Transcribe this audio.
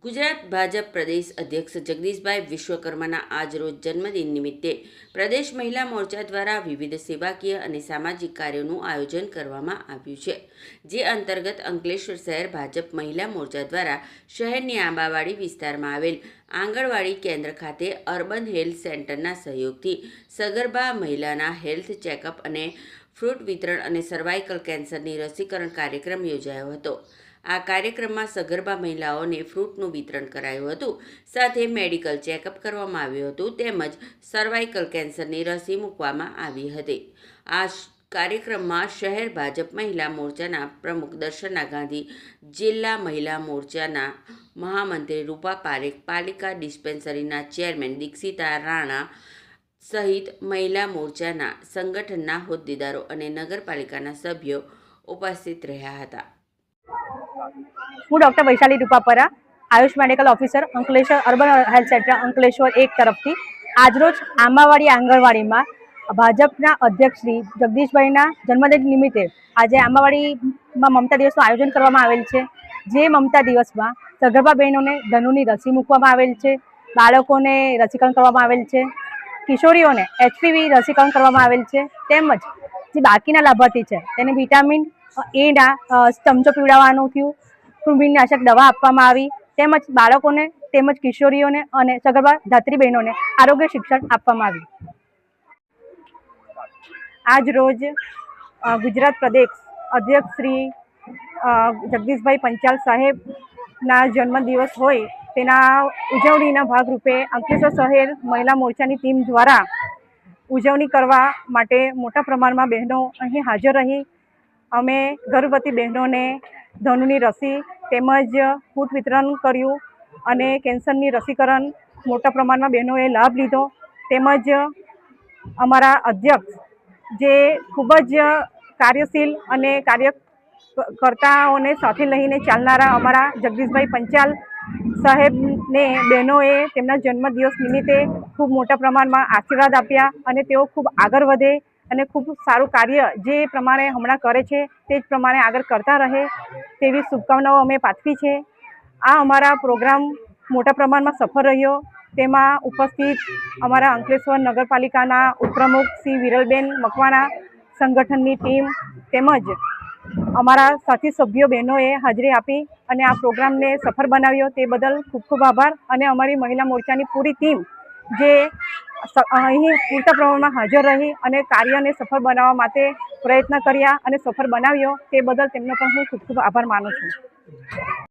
ગુજરાત ભાજપ પ્રદેશ અધ્યક્ષ જગદીશભાઈ વિશ્વકર્માના આજરોજ જન્મદિન નિમિત્તે પ્રદેશ મહિલા મોરચા દ્વારા વિવિધ સેવાકીય અને સામાજિક કાર્યોનું આયોજન કરવામાં આવ્યું છે, જે અંતર્ગત અંકલેશ્વર શહેર ભાજપ મહિલા મોરચા દ્વારા શહેરની આંબાવાડી વિસ્તારમાં આવેલ આંગણવાડી કેન્દ્ર ખાતે અર્બન હેલ્થ સેન્ટરના સહયોગથી સગર્ભા મહિલાના હેલ્થ ચેકઅપ અને ફ્રૂટ વિતરણ અને સર્વાઇકલ કેન્સરની રસીકરણ કાર્યક્રમ યોજાયો હતો। આ કાર્યક્રમમાં સગર્ભા મહિલાઓને ફ્રૂટનું વિતરણ કરાયું હતું, સાથે મેડિકલ ચેકઅપ કરવામાં આવ્યું હતું, તેમજ સર્વાઇકલ કેન્સરની રસી મૂકવામાં આવી હતી। આ કાર્યક્રમમાં શહેર ભાજપ મહિલા મોરચાના પ્રમુખ દર્શના ગાંધી, જિલ્લા મહિલા મોરચાના મહામંત્રી રૂપા પારેખ, પાલિકા ડિસ્પેન્સરીના ચેરમેન દીક્ષિતા રાણા સહિત મહિલા મોરચાના સંગઠનના હોદ્દેદારો અને નગરપાલિકાના સભ્યો ઉપસ્થિત રહ્યા હતા। હું doctor Vaishali Rupapara, Ayush medical officer, Ankleshwar urban health centre Ankleshwar 1 તરફથી આજરોજ આંબાવાડી આંગણવાડીમાં ભાજપના અધ્યક્ષ શ્રી જગદીશભાઈના જન્મદિન નિમિત્તે આજે આંબાવાડીમાં મમતા દિવસનું આયોજન કરવામાં આવેલ છે। જે મમતા દિવસમાં સગર્ભા બહેનોને ધનુની રસી મૂકવામાં આવેલ છે, બાળકોને રસીકરણ કરવામાં આવેલ છે, કિશોરીઓને HPV રસીકરણ કરવામાં આવેલ છે, તેમજ જે બાકીના લાભાર્થી છે તેને વિટામિન એના ચમચો પીવડાવવાનું થયું, કૃમિનાશક દવા આપવામાં આવી, તેમજ બાળકોને તેમજ કિશોરીઓને અને સગર્ભા ધાત્રી બહેનોને આરોગ્ય શિક્ષણ આપવામાં આવ્યું। આજ રોજ ગુજરાત પ્રદેશ અધ્યક્ષ શ્રી જગદીશભાઈ પંચાલ સાહેબના જન્મદિવસ હોય તેના ઉજવણીના ભાગરૂપે અંકલેશ્વર શહેર મહિલા મોરચાની ટીમ દ્વારા ઉજવણી કરવા માટે મોટા પ્રમાણમાં બહેનો અહીં હાજર રહી અમે ગર્ભવતી બહેનોને ધનુની રસી તેમજ ફૂટ વિતરણ કર્યું અને કેન્સરની રસીકરણ મોટા પ્રમાણમાં બહેનોએ લાભ લીધો। તેમજ અમારા અધ્યક્ષ જે ખૂબ જ કાર્યશીલ અને કાર્યકર્તાઓને સાથે લઈને ચાલનારા અમારા જગદીશભાઈ પંચાલ સાહેબને બહેનોએ તેમના જન્મદિવસ નિમિત્તે ખૂબ મોટા પ્રમાણમાં આશીર્વાદ આપ્યા અને તેઓ ખૂબ આગળ વધે અને ખૂબ સારું કાર્ય જે પ્રમાણે હમણાં કરે છે તે જ પ્રમાણે આગળ કરતા રહે તેવી શુભકામનાઓ અમે પાઠવી છે। આ અમારા પ્રોગ્રામ મોટા પ્રમાણમાં સફળ રહ્યો। તેમાં ઉપસ્થિત અમારા અંકલેશ્વર નગરપાલિકાના ઉપપ્રમુખ શ્રી વિરલબેન મકવાણા, સંગઠનની ટીમ તેમજ અમારા સાથી સભ્યો બહેનોએ હાજરી આપી અને આ પ્રોગ્રામને સફળ બનાવ્યો તે બદલ ખૂબ ખૂબ આભાર। અને અમારી મહિલા મોરચાની પૂરી ટીમ જે અહીં પૂરતા પ્રમાણમાં હાજર રહી અને કાર્યને સફળ બનાવવા માટે પ્રયત્ન કર્યા અને સફળ બનાવ્યો તે બદલ તેમનો પણ હું ખૂબ ખૂબ આભાર માનું છું।